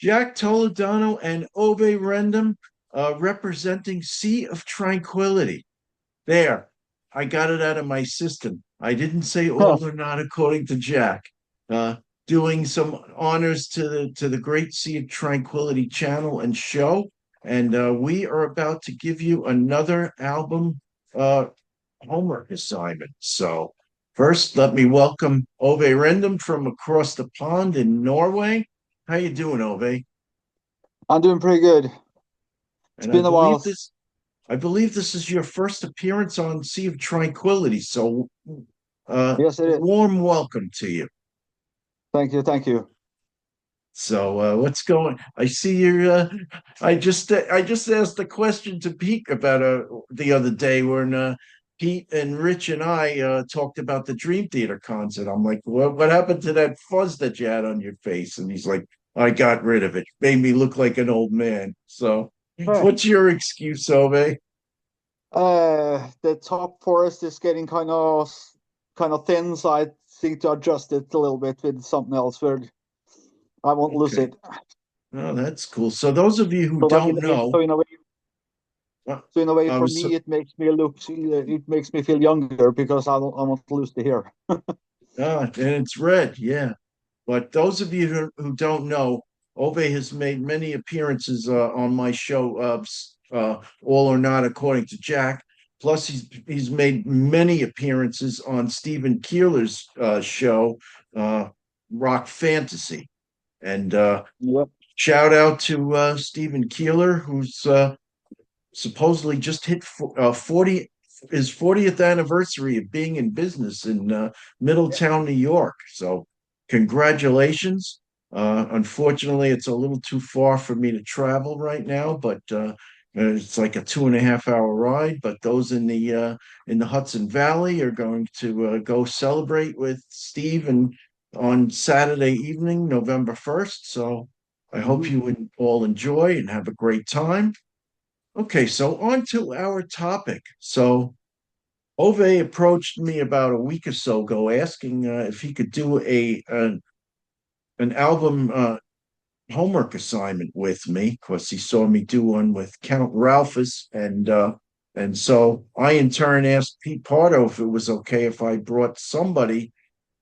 Jack Toledano and Ove Rendum representing Sea of Tranquility. There, I got it out of my system. I didn't say Huh. all or not according to Jack. Uh, Doing some honors to the great Sea of Tranquility channel and show, and we are about to give you another album uh, homework assignment. So first, let me welcome Ove Rendum from across the pond in Norway. How you doing, Ove? I'm doing pretty good. It's And been a while. I believe this is your first appearance on Sea of Tranquility. So Yes, it is. warm welcome to you. Thank you. Thank you. So what's going? I see you. I just asked a question to Pete about the other day when Pete and Rich and I talked about the Dream Theater concert. I'm like, what happened to that fuzz that you had on your face? And he's like, I got rid of it. Made me look like an old man. So, Huh. what's your excuse, Ove? The top forest is getting kind of thin, so I think to adjust it a little bit with something else where I won't lose Okay. it. Oh, that's cool. So those of you who So like don't know, uh, so in a way, I for was me, it makes me feel younger because I won't lose the hair. and it's red, yeah. But those of you who don't know, Ove has made many appearances on my show, All or Not, according to Jack. Plus, he's made many appearances on Stephen Keeler's show, Rock Fantasy. And Yep. shout out to Stephen Keeler, who's supposedly just hit 40 his 40th anniversary of being in business in Middletown, New York. So congratulations. Unfortunately, it's a little too far for me to travel right now, but it's like a 2.5 hour ride. But those in the Hudson Valley are going to go celebrate with Steve and on Saturday evening, November 1st. So I hope Mhm. you all enjoy and have a great time. Okay, so on to our topic. So Ove approached me about a week or so ago asking if he could do an album homework assignment with me because he saw me do one with Count Ralphus, and so I in turn asked Pete Pardo if it was okay if I brought somebody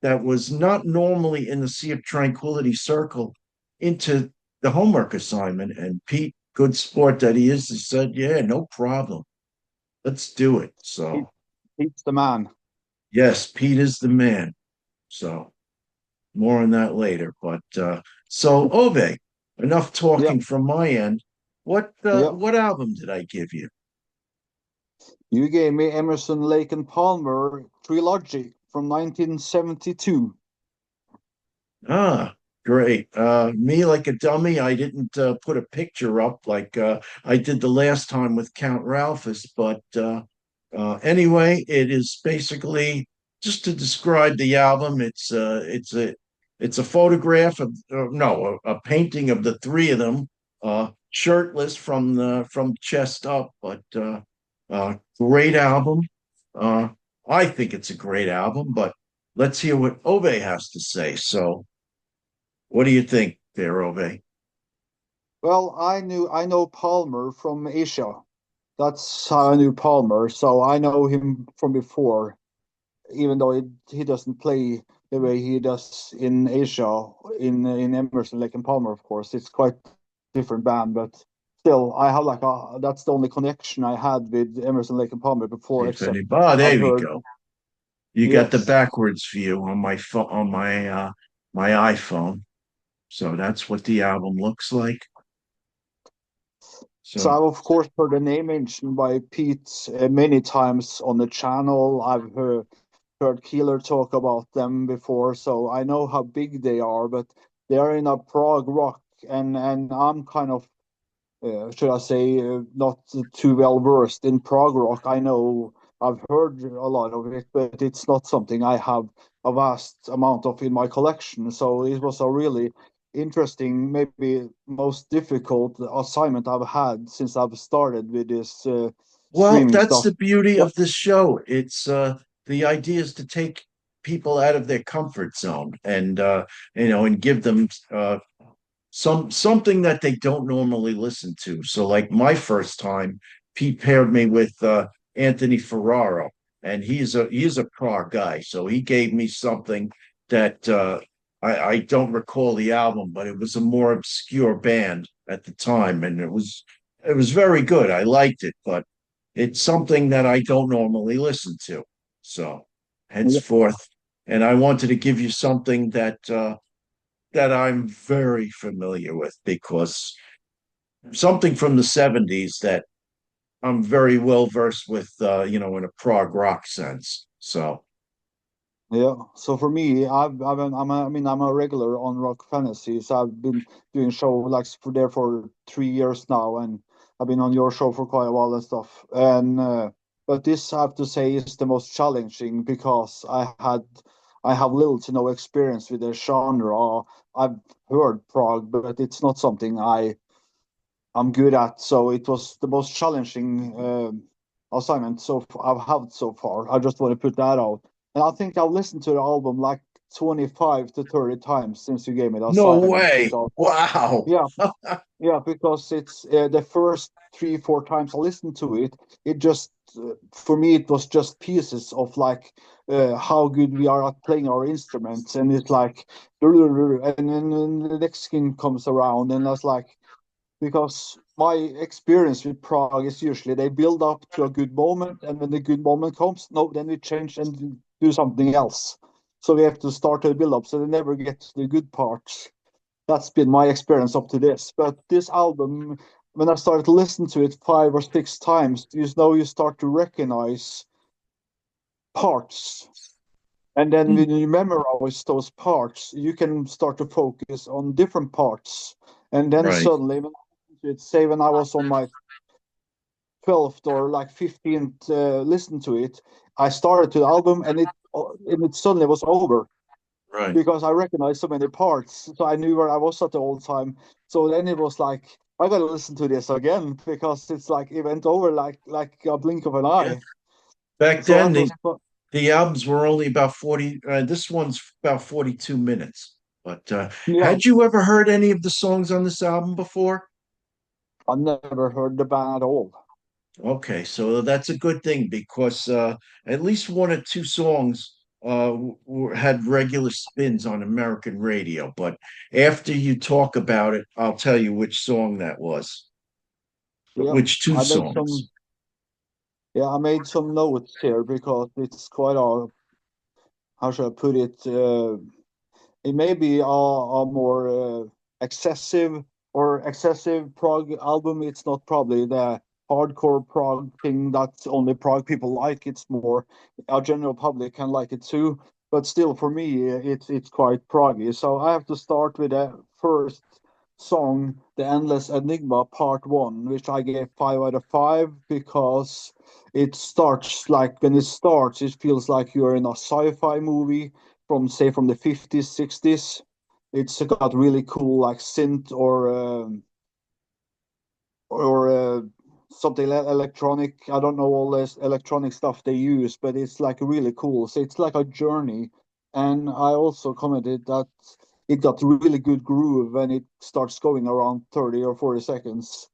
that was not normally in the Sea of Tranquility circle into the homework assignment. And Pete, good sport that he is, he said, "Yeah, no problem. Let's do it." He, So he's the man. yes, Pete is the man. So more on that later. But so Ove, enough Yep. talking from my end. Yep. What album did I give you? You gave me Emerson, Lake and Palmer trilogy from 1972. Ah, great. Me like a dummy. I didn't put a picture up like I did the last time with Count Ralphus, but anyway, it is basically just to describe the album. It's a photograph of no a painting of the three of them, shirtless from chest up. But great album. Uh, I think it's a great album, but let's hear what Ove has to say. So, what do you think there, Ove? Well, I know Palmer from Asia. That's how I knew Palmer. So I know him from before, even though he doesn't play the way he does in Asia, in Emerson, Lake and Palmer, of course. It's quite different band, but still, I have like that's the only connection I had with Emerson, Lake and Palmer before, If except any, oh, I've there we heard. go. You got the Yes. backwards view on my phone on my iPhone. So that's what the album looks like. So So I've of course heard the name mentioned by Pete many times on the channel. I've heard Keeler talk about them before, so I know how big they are. But they are in a prog rock, and I'm kind of should I say not too well versed in prog rock. I know I've heard a lot of it, but it's not something I have a vast amount of in my collection. So it was a really interesting, maybe most difficult assignment I've had since I've started with this well, streaming that's stuff. the beauty What? of the show. It's the idea is to take people out of their comfort zone and and give them something that they don't normally listen to. So like my first time, Pete paired me with Anthony Ferraro, and he's a Prague guy. So he gave me something that I don't recall the album, but it was a more obscure band at the time, and it was very good. I liked it, but it's something that I don't normally listen to. So Yeah. henceforth, and I wanted to give you something that I'm very familiar with because something from the 70s that I'm very well versed with, in a prog rock sense. So, Yeah. So for me, I'm a regular on Rock Fantasy. So I've been doing show like for 3 years now, and I've been on your show for quite a while and stuff. And but this I have to say is the most challenging because I have little to no experience with the genre. I've heard prog, but it's not something I'm good at. So it was the most challenging assignment I've had so far. I just want to put that out. And I think I've listened to the album like 25 to 30 times since you gave me the no assignment way. because Wow. yeah, yeah, because it's the first 3 4 times I listened to it, it just for me it was just pieces of like how good we are at playing our instruments, and it's like and then the next thing comes around, and that's like because my experience with Prague is usually they build up to a good moment, and when the good moment comes, no, then we change and do something else. So we have to start to build up, so they never get to the good parts. That's been my experience up to this. But this album, when I started to listen to it 5 or 6 times, you start to recognize parts. And then when you memorize those parts, you can start to focus on different parts. And then Right. suddenly, say when I was on my 12th or like 15th listen to it, I started to the album and it suddenly was over Right. because I recognized so many parts. So I knew where I was at the whole time. So then it was like, I gotta listen to this again because it's like it went over like a blink of an Yeah. eye. Back So then, that was the albums were only about 40. This one's about 42 minutes. But yeah. had you ever heard any of the songs on this album before? I never heard the band at all. Okay, so that's a good thing because at least one or two songs had regular spins on American radio. But after you talk about it, I'll tell you which song that was, Yeah, which two I made songs. some. Yeah, I made some notes here because it's quite a. How should I put it? It may be a more excessive prog album. It's not probably the hardcore prog thing that only prog people like. It's more our general public can like it too. But still, for me, it's quite proggy. So I have to start with the first song, "The Endless Enigma" Part One, which I gave 5 out of 5 because it starts like when it starts, it feels like you're in a sci-fi movie from say from the 50s 60s. It's got really cool like synth or something electronic. I don't know all this electronic stuff they use, but it's like really cool. So it's like a journey. And I also commented that it got really good groove when it starts going around 30 or 40 seconds.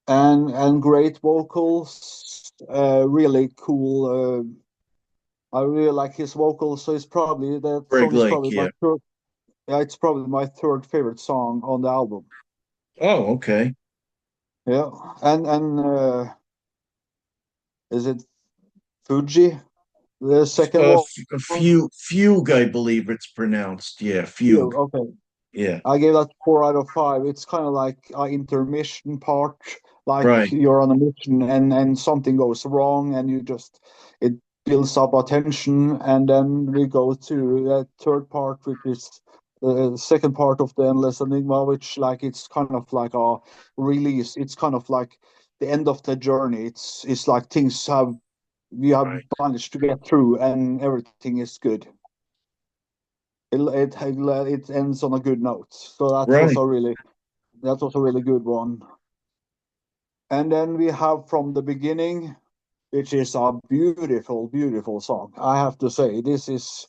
And great vocals, really cool. I really like his vocals, so it's probably that Greg song is Lake, probably my yeah. third. Yeah, it's probably my third favorite song on the album. Oh, okay. Yeah, and is it Fuji? The second one. A fugue, I believe it's pronounced. Yeah, Yeah, fugue. okay. Yeah, I gave that 4 out of 5. It's kind of like an intermission part, like right, you're on a mission and something goes wrong, and it builds up attention, and then we go to the third part, which is the second part of the Endless Enigma, which like it's kind of like a release. It's kind of like the end of the journey. It's like things have we have right, managed to get through, and everything is good. It ends on a good note. So right. that was a really good one. And then we have From the Beginning, which is a beautiful, beautiful song. I have to say, this is.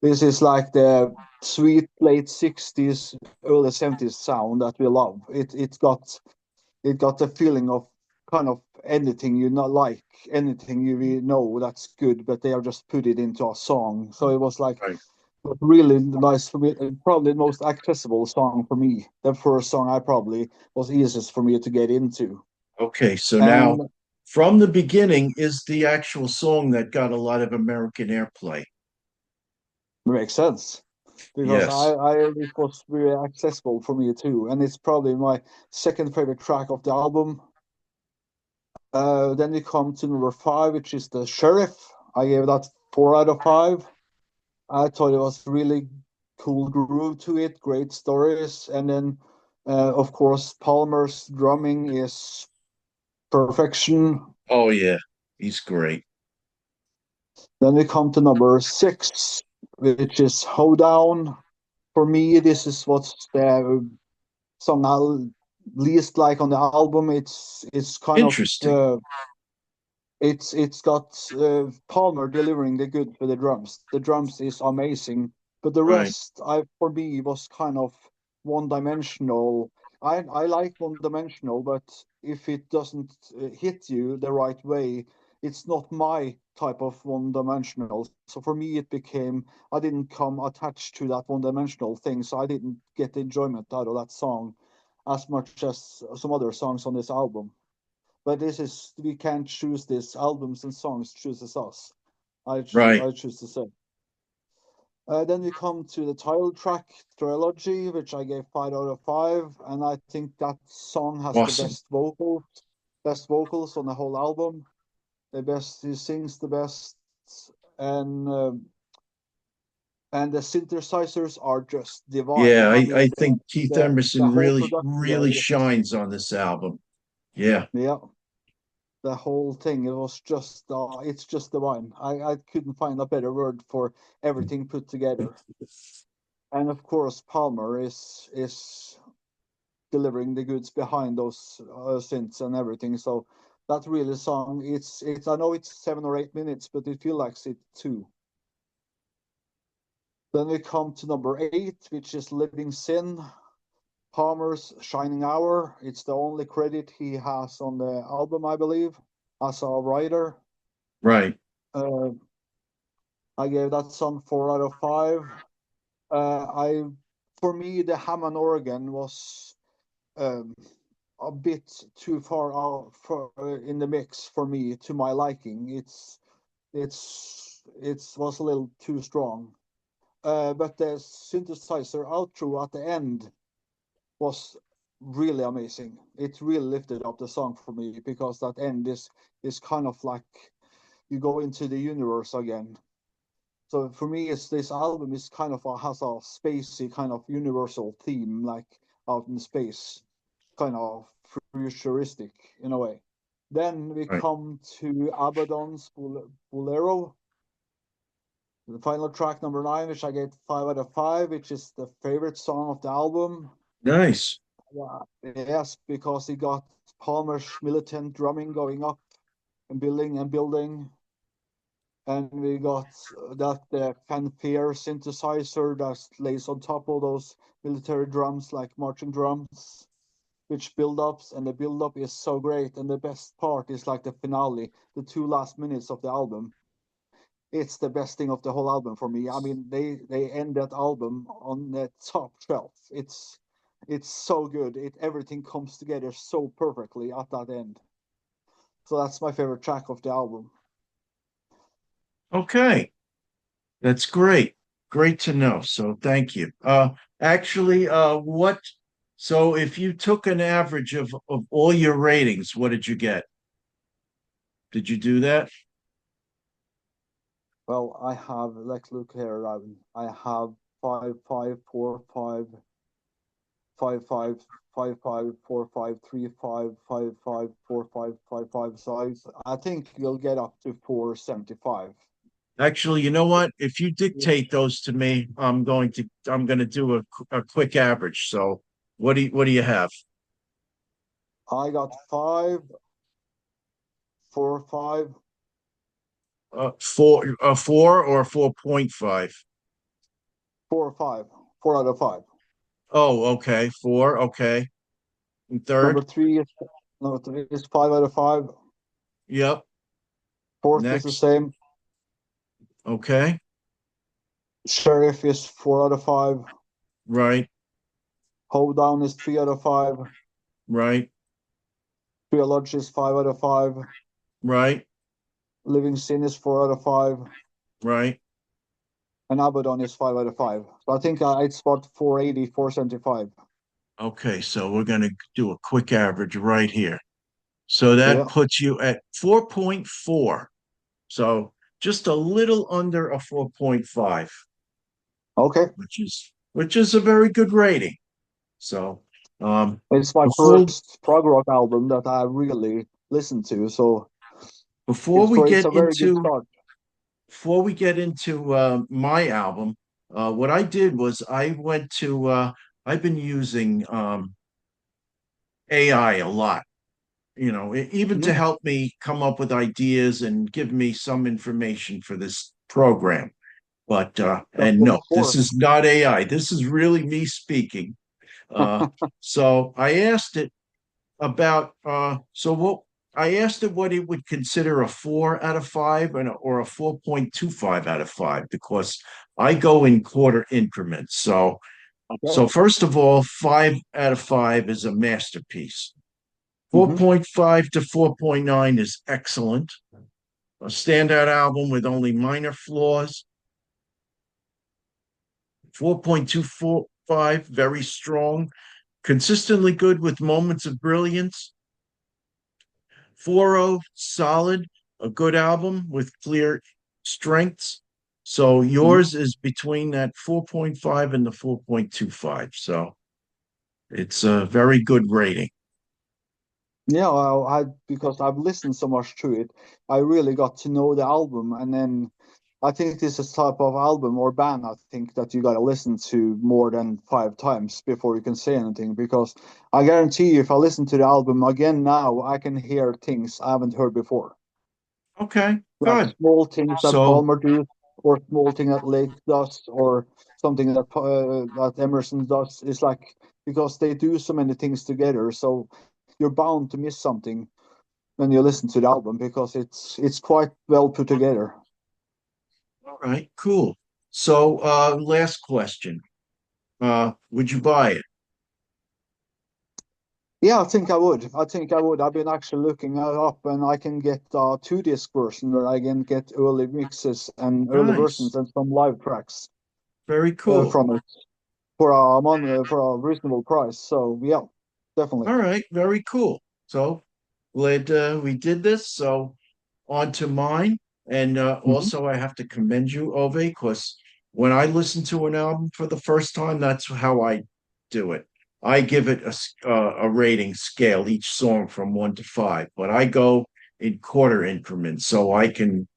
This is like the sweet late 60s, early 70s sound that we love. It got the feeling of kind of anything you not like, anything you know that's good, but they have just put it into a song. So it was like Right. really nice for me, and probably the most accessible song for me. The first song I probably was easiest for me to get into. Okay, so now And from the beginning is the actual song that got a lot of American airplay. makes sense because Yes. it was very accessible for me too, and it's probably my second favorite track of the album. Then we come to number five, which is the Sheriff. I gave that 4 out of 5. I thought it was really cool groove to it, great stories, and then of course Palmer's drumming is perfection. Oh yeah, he's great. Then we come to number six, which is Hoedown. For me, this is what's the song I least like on the album. It's kind of Interesting. it's got Palmer delivering the good for the drums. The drums is amazing, but the Right, rest, I for me, was kind of one dimensional. I like one dimensional, but if it doesn't hit you the right way, it's not my type of one dimensional. So for me, it became I didn't come attached to that one dimensional thing, so I didn't get the enjoyment out of that song as much as some other songs on this album. But this is we can't choose this. Albums and songs chooses us. right. I choose to say. Then we come to the title track trilogy, which I gave 5 out of 5, and I think that song has the Awesome. best vocals on the whole album. The best he sings the best, and um, and the synthesizers are just divine. Yeah, I I mean, think Keith the Emerson whole really, production there really is shines on this album. Yeah, yeah. The whole thing it was just it's just divine. I couldn't find a better word for everything put together. And of course Palmer is delivering the goods behind those synths and everything. So that really song it's I know it's 7 or 8 minutes, but it feels like it too. Then we come to number 8, which is Living Sin. Palmer's Shining Hour. It's the only credit he has on the album, I believe, as a writer. right. uh, I gave that song 4 out of 5. I For me the Hammond organ was um, a bit too far out in the mix for me to my liking. It was a little too strong. But the synthesizer outro at the end was really amazing. It really lifted up the song for me because that end is kind of like you go into the universe again. So for me, it's this album is kind of has a spacey kind of universal theme, like out in space, kind of futuristic in a way. Then we Right. come to Abaddon's Bolero, the final track number 9, which I gave 5 out of 5, which is the favorite song of the album. Nice. Yeah. Yes, because he got Palmer's militant drumming going up and building and building. And we got that the fanfare synthesizer that lays on top of those military drums like marching drums, which build ups, and the build up is so great. And the best part is like the finale, the 2 last minutes of the album. It's the best thing of the whole album for me. I mean, they end that album on the top shelf. It's so good. It everything comes together so perfectly at that end. So that's my favorite track of the album. Okay. That's great. Great to know. So thank you. Actually, what, so if you took an average of all your ratings, what did you get? Did you do that? Well, I have, let's look here. I have 5, 5, 4, 5, 5, 5, 5, 5, 4, 5, 3, 5, 5, 4, 5, 5, 5. So I think you'll get up to 475. Actually, you know what? If you dictate those to me, I'm going to do a quick average. So what do you have? I got 5, 4, 5. Four or 4.5? 4 or 5. 4 out of 5. Oh, okay. Four. Okay. And Number third. three is number three is 5 out of 5. Yep. Fourth is the Next. same. Okay. Sheriff is 4 out of 5. Right. Hold down is 3 out of 5. Right. Trilogy is 5 out of 5. Right. Living Sin is 4 out of 5. Right. And Abaddon is 5 out of 5. So I think I'd spot 480, 475. Okay. So we're going to do a quick average right here. So that Yeah. puts you at 4.4. So just a little under a 4.5, Okay. which is a very good rating. So It's my before first prog rock album that I really listened to. So before we it's get a very good into start. my album, what I did was I've been using AI a lot, even to Mhm. help me come up with ideas and give me some information for this program. But That's and what no, it's this for. is not AI. This is really me speaking. Uh, so I asked it about so what I asked it what it would consider a 4 out of 5 or a 4.25 out of 5 because I go in quarter increments. So Okay. first of all, 5 out of 5 is a masterpiece. Hmm. 4.5 to 4.9 is excellent. A standout album with only minor flaws. 4.245, very strong, consistently good with moments of brilliance. 4.0, solid, a good album with clear strengths. So Hmm. yours is between that 4.5 and the 4.25. So it's a very good rating. Yeah, well, I because I've listened so much to it, I really got to know the album, and then I think this is type of album or band I think that you gotta listen to more than 5 times before you can say anything. Because I guarantee you, if I listen to the album again now, I can hear things I haven't heard before, Okay, like good. small things that So, Palmer does, or small thing that Lake does, or something that Emerson does. It's like because they do so many things together, so you're bound to miss something when you listen to the album because it's quite well put together. all right, cool. So, last question. Would you buy it? Yeah, I think I would. I think I would. I've been actually looking it up, and I can get a 2 disc version where I can get early mixes and early versions Nice. and some live tracks Very cool. from it for a reasonable price. So yeah, definitely. All right, very cool. So glad we did this. So on to mine. And Hmm. also, I have to commend you, Ove, because when I listen to an album for the first time, that's how I do it. I give it a rating scale, each song from 1 to 5, but I go in quarter increments, so I can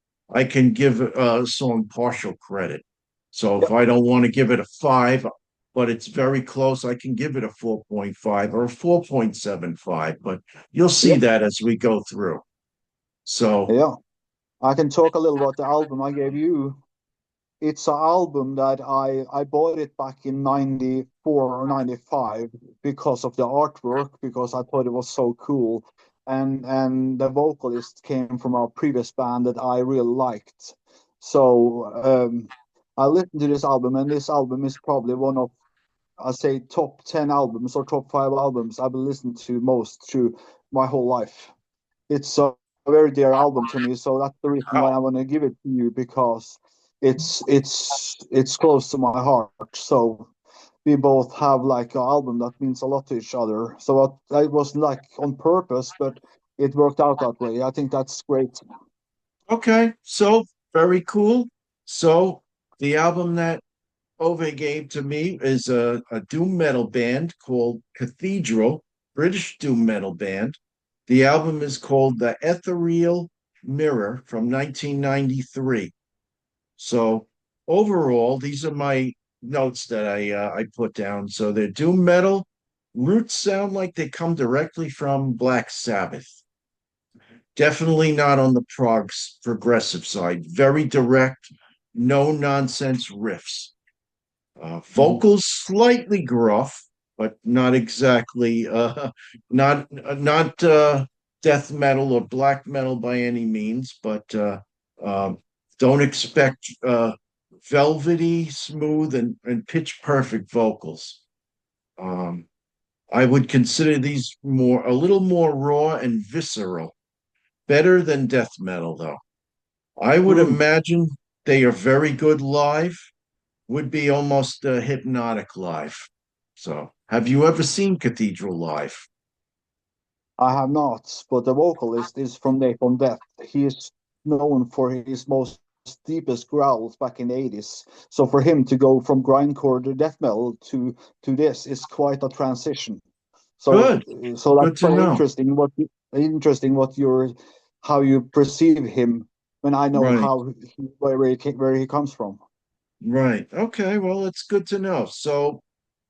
give a song partial credit. So if Yep. I don't want to give it a 5, but it's very close, I can give it a 4.5 or a 4.75. But you'll see Yep. that as we go through. So Yeah. I can talk a little about the album I gave you. It's an album that I bought it back in 94 or 95 because of the artwork, because I thought it was so cool. And the vocalist came from our previous band that I really liked. So I listened to this album, and this album is probably one of, I say, top 10 albums or top 5 albums I've listened to most through my whole life. It's a very dear album to me, so that's the reason why I want to give it to you, because it's close to my heart. So we both have like an album that means a lot to each other. So it was like on purpose, but it worked out that way. I think that's great. okay, so very cool. So the album that Ove gave to me is a doom metal band called Cathedral, British doom metal band. The album is called The Ethereal Mirror from 1993. So overall, these are my notes that I put down. So they're doom metal. Roots sound like they come directly from Black Sabbath. Definitely not on the progressive side. Very direct, no nonsense riffs. Mhm. Vocals slightly gruff, but not exactly not death metal or black metal by any means. But um, don't expect velvety, smooth, and pitch perfect vocals. Um, I would consider these more a little more raw and visceral, better than death metal though. I would Mm. imagine they are very good live, would be almost hypnotic live. So, have you ever seen Cathedral live? I have not, but the vocalist is from Napalm Death. He is known for his most deepest growls back in the 80s. So for him to go from grindcore to death metal to this is quite a transition. So Good, so that's good to quite know. interesting what you're how you perceive him when I know Right, where he comes from. right. Okay, well, it's good to know. So,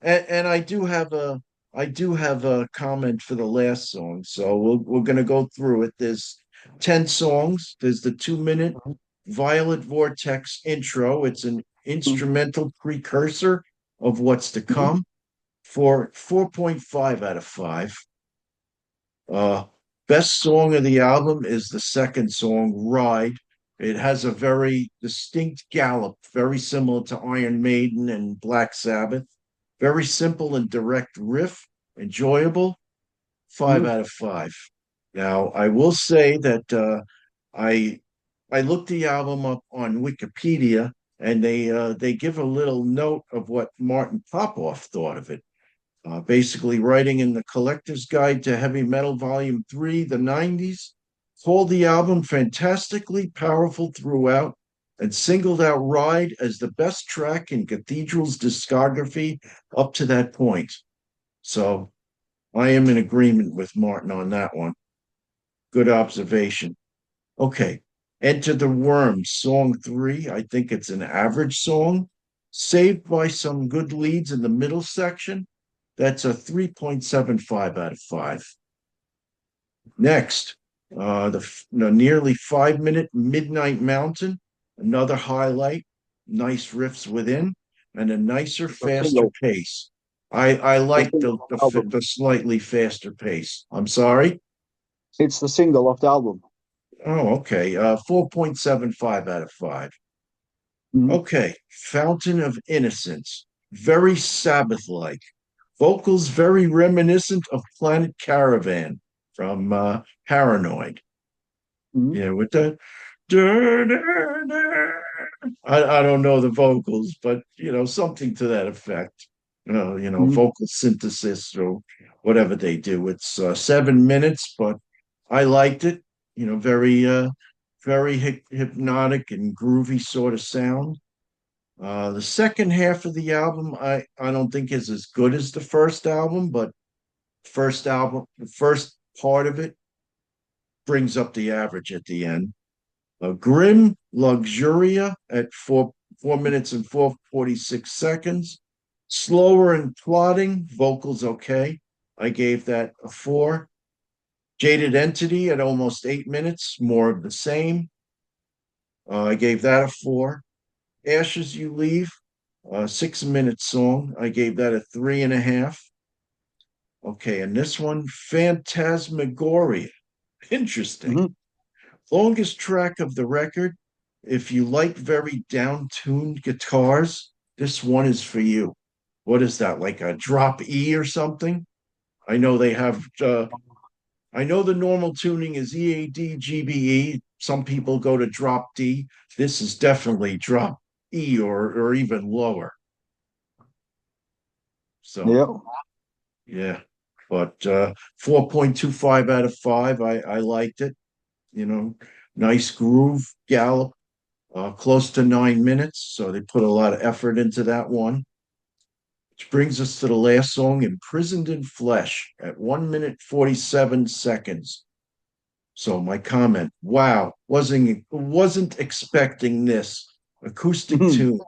and I do have a comment for the last song. So we're gonna go through it. There's 10 songs. There's the 2 minute Violet Vortex intro. It's an Mhm. instrumental precursor of what's to Mhm. come for 4.5 out of 5. Uh, Best song of the album is the second song, Ride. It has a very distinct gallop, very similar to Iron Maiden and Black Sabbath. Very simple and direct riff, enjoyable, 5 Mhm. out of 5. Now, I will say that I I looked the album up on Wikipedia, and they give a little note of what Martin Popoff thought of it. Basically writing in the Collector's Guide to Heavy Metal Volume 3, the 90s, called the album fantastically powerful throughout and singled out Ride as the best track in Cathedral's discography up to that point. So I am in agreement with Martin on that one. Good observation. Okay. Enter the Worms, song 3. I think it's an average song, saved by some good leads in the middle section. That's a 3.75 out of 5. Next, nearly 5 minute Midnight Mountain, another highlight, nice riffs within, and a nicer, The faster single, pace. I the like single of the album. the slightly faster pace. I'm sorry. It's the single of the album. Oh, okay. 4.75 out of 5. Mhm. Okay. Fountain of Innocence. Very Sabbath like. Vocals very reminiscent of Planet Caravan from Paranoid. Mhm. Yeah, with the I don't know the vocals, but something to that effect. Mhm. Vocal synthesis or whatever they do. It's 7 minutes, but I liked it. Very very hypnotic and groovy sort of sound. The second half of the album, I don't think is as good as the first album, but the first part of it brings up the average at the end. A Grim Luxuria at 4 minutes and 4:46. Slower and plodding, vocals okay. I gave that a 4. Jaded Entity at almost 8 minutes, more of the same. I gave that a 4. Ashes You Leave, a 6 minute song. I gave that a 3.5. Okay, and this one, Phantasmagoria. Interesting. Mhm. Longest track of the record. If you like very down-tuned guitars, this one is for you. What is that, like a drop E or something? I know they have I know the normal tuning is EAD, GBE. Some people go to drop D. This is definitely drop E or even lower. So Yeah. yeah. But 4.25 out of 5. I liked it. You know, nice groove, gallop, close to 9 minutes. So they put a lot of effort into that one. Which brings us to the last song, Imprisoned in Flesh, at 1 minute 47 seconds. So my comment, wow, wasn't expecting this acoustic Mhm. tune.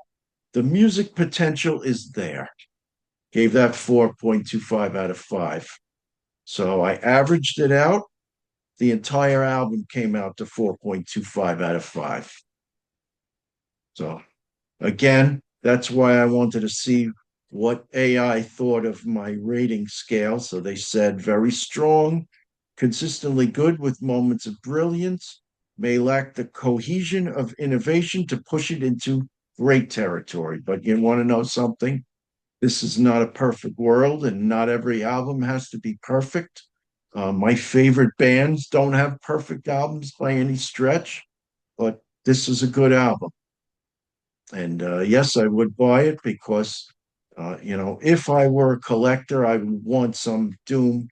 The music potential is there. Gave that 4.25 out of 5. So I averaged it out. The entire album came out to 4.25 out of 5. So again, That's why I wanted to see what AI thought of my rating scale. So they said very strong, consistently good with moments of brilliance, may lack the cohesion of innovation to push it into great territory. But you want to know something? This is not a perfect world, and not every album has to be perfect. My favorite bands don't have perfect albums by any stretch, but this is a good album. And yes, I would buy it because, if I were a collector, I would want some Doom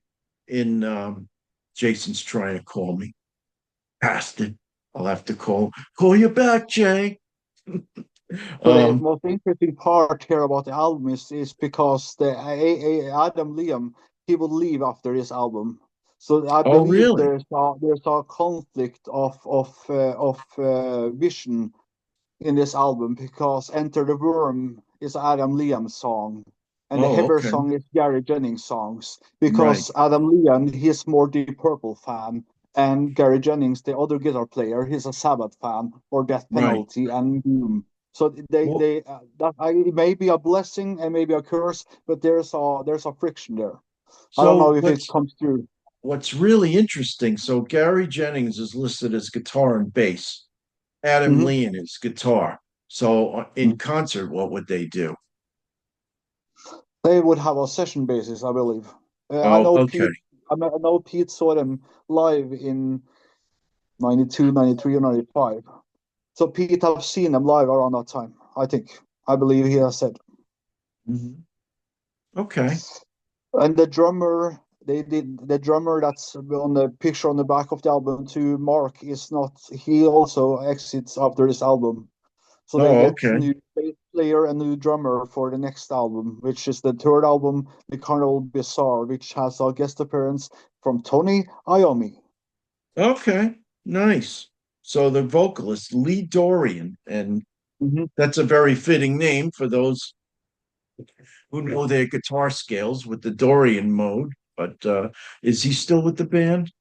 in. Jason's trying to call me. Bastard. I'll have to call you back, Jay. So the um, most interesting part here about the album is because the Adam Liam he will leave after this album. So I oh, believe really? there's a conflict of vision in this album because Enter the Worm is Adam Liam's song and the Oh, Heather okay. song is Gary Jennings' songs Right, because Adam Liam he's more Deep Purple fan and Gary Jennings, the other guitar player, he's a Sabbath fan or Death right. Penalty and Doom. So Well, it may be a blessing and maybe a curse, but there's a friction there. I don't so know if it what's comes through. what's really interesting? So Gary Jennings is listed as guitar and bass. Adam Mhm. Lee is guitar. So in concert, what would they do? They would have a session basis, I believe. I Oh, know okay. Pete. I know Pete saw them live in 92, 93, or 95. So Pete have seen them live around that time. I think. I believe he has said. Mhm. Okay. And the drummer that's on the picture on the back of the album to Mark is not. He also exits after this album. So they Oh, get okay. new bass player and new drummer for the next album, which is the third album, The Carnival Bizarre, which has a guest appearance from Tony Iommi. Okay. Nice. So the vocalist, Lee Dorian, and Mhm. that's a very fitting name for those who know their guitar scales with the Dorian mode. But is he still with the band?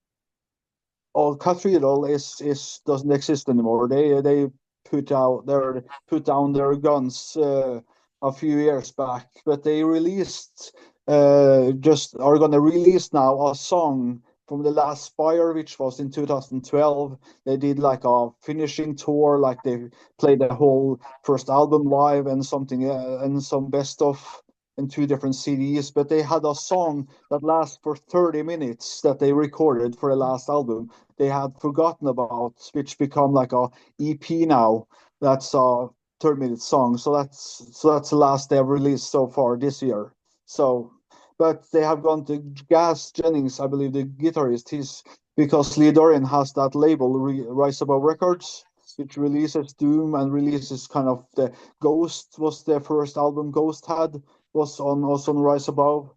Oh, Cathedral is doesn't exist anymore. They put down their guns a few years back, but they released just are gonna release now a song from the last Spire, which was in 2012. They did like a finishing tour, like they played the whole first album live and something and some best of and two different CDs, but they had a song that lasts for 30 minutes that they recorded for the last album they had forgotten about, which become like a EP now. That's a 30-minute song. So that's the last they have released so far this year. So, but they have gone to Gas Jennings, I believe the guitarist. He's because Lee Dorian has that label, Rise Above Records, which releases Doom and releases kind of the Ghost was their first album. Ghost had was on Rise Above,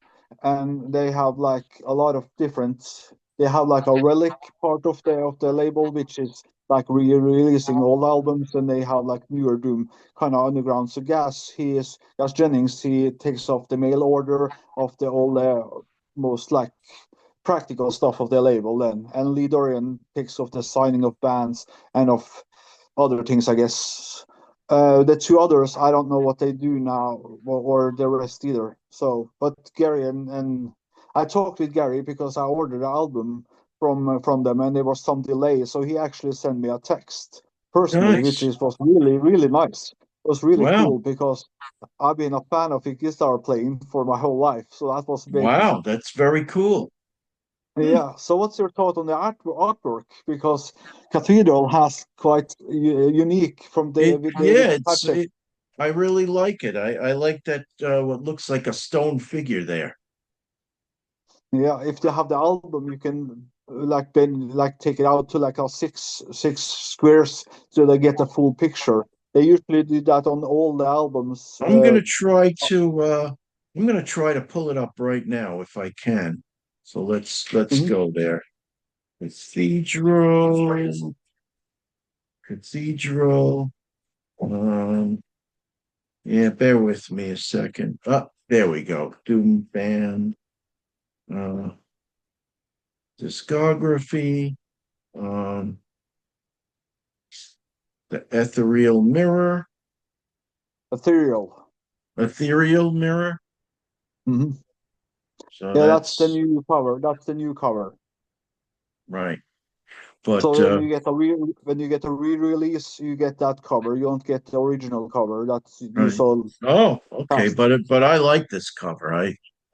and they have like a lot of different they have like a relic part of the label, which is like re-releasing old albums, and they have like newer Doom kind of underground. So Gas Jennings. He takes off the mail order of the all most like practical stuff of the label then, and Lee Dorian takes off the signing of bands and of other things, I guess. The two others, I don't know what they do now or the rest either. So, but Gary and I talked with Gary because I ordered the album from them and there was some delay. So he actually sent me a text personally, which Nice. is was really really nice. It was really Wow. cool because I've been a fan of guitar playing for my whole life. So that was big. Wow. That's very cool. Hmm. Yeah. So, what's your thought on the artwork? Because Cathedral has quite unique from the with Yeah, the type text. I really like it. I like that what looks like a stone figure there. Yeah. If you have the album, you can like then like take it out to like a six squares so they get a full picture. They usually do that on all the albums. I'm gonna try to I'm gonna try to pull it up right now if I can. So let's Mhm. go there. Cathedral, Cathedral. Um, yeah, bear with me a second. There we go. Doom band, uh, discography, um, the ethereal mirror. Ethereal. Ethereal mirror. Hmm. So Yeah, that's the that's new cover. That's the new cover. right. But So when you get a re-release, you get that cover. You don't get the original cover. That's you right. sold Oh, okay. past. But I like this cover.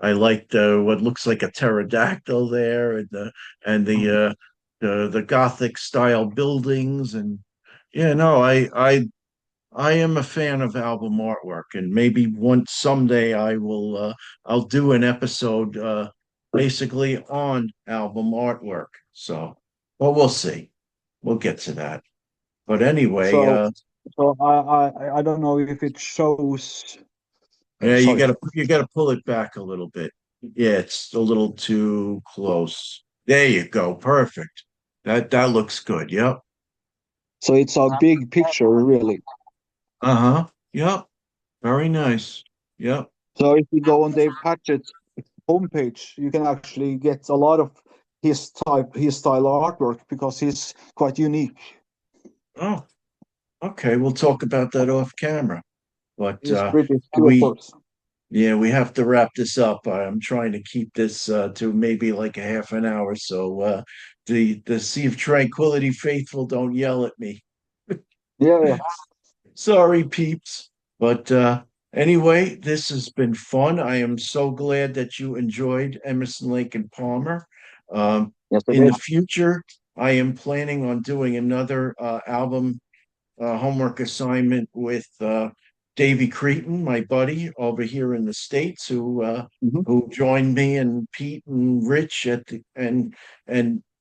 I like the what looks like a pterodactyl there, and the Gothic style buildings, and yeah, no, I am a fan of album artwork, and maybe once someday I'll do an episode basically on album artwork. So, well, we'll see. We'll get to that. But anyway, So so I don't know if it shows. yeah, Sorry. you gotta pull it back a little bit. Yeah, it's a little too close. There you go. Perfect. That looks good. Yep. So it's a big picture, really. Uh-huh. Yep. Very nice. Yep. So if you go on Dave Patchett's homepage, you can actually get a lot of his style artwork because he's quite unique. Oh, okay. We'll talk about that off camera. But He's British too, of we course. yeah, we have to wrap this up. I'm trying to keep this to maybe like a half an hour. So the Sea of Tranquility faithful don't yell at me. Yeah, yeah. Sorry, peeps. But anyway, this has been fun. I am so glad that you enjoyed Emerson, Lake and Palmer. Um, Yes, I in the did. future, I am planning on doing another album homework assignment with Davey Cretin, my buddy over here in the States, Hmm. who joined me and Pete and Rich and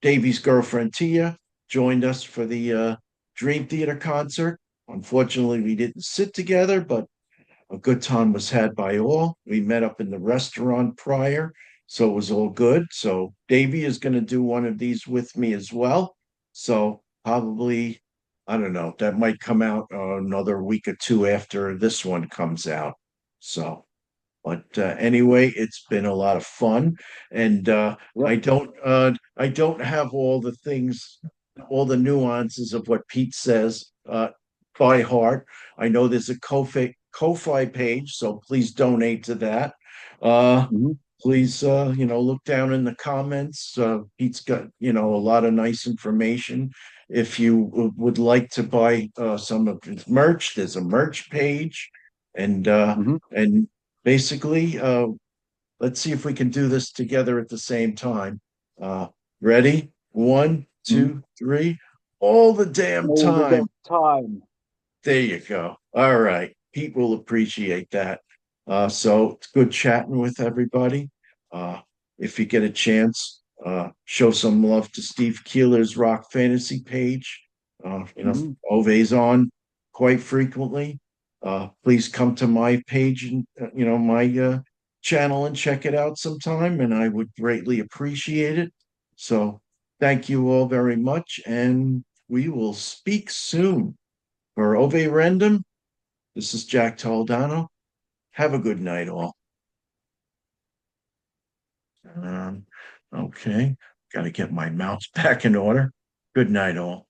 Davey's girlfriend Tia joined us for the Dream Theater concert. Unfortunately, we didn't sit together, but a good time was had by all. We met up in the restaurant prior, so it was all good. So Davey is going to do one of these with me as well. So probably, I don't know, that might come out another week or two after this one comes out. So but anyway, it's been a lot of fun, and Yeah. I don't have all the things, all the nuances of what Pete says by heart. I know there's a Ko-fi page, so please donate to that. Uh, Hmm. please, look down in the comments. Pete's got a lot of nice information. If you would like to buy some of his merch, there's a merch page, and uh, Hmm. and basically, let's see if we can do this together at the same time. Uh, ready? One, Hmm. two, three. All the damn All the time. damn time. There you go. All right. Pete will appreciate that. So it's good chatting with everybody. Uh, if you get a chance, show some love to Steve Keeler's Rock Fantasy page. Hmm. Ove's on quite frequently. Please come to my page and, my channel and check it out sometime, and I would greatly appreciate it. So thank you all very much, and we will speak soon. For Ove Rendum, this is Jack Toledano. Have a good night, all. Um, okay, got to get my mouse back in order. Good night, all.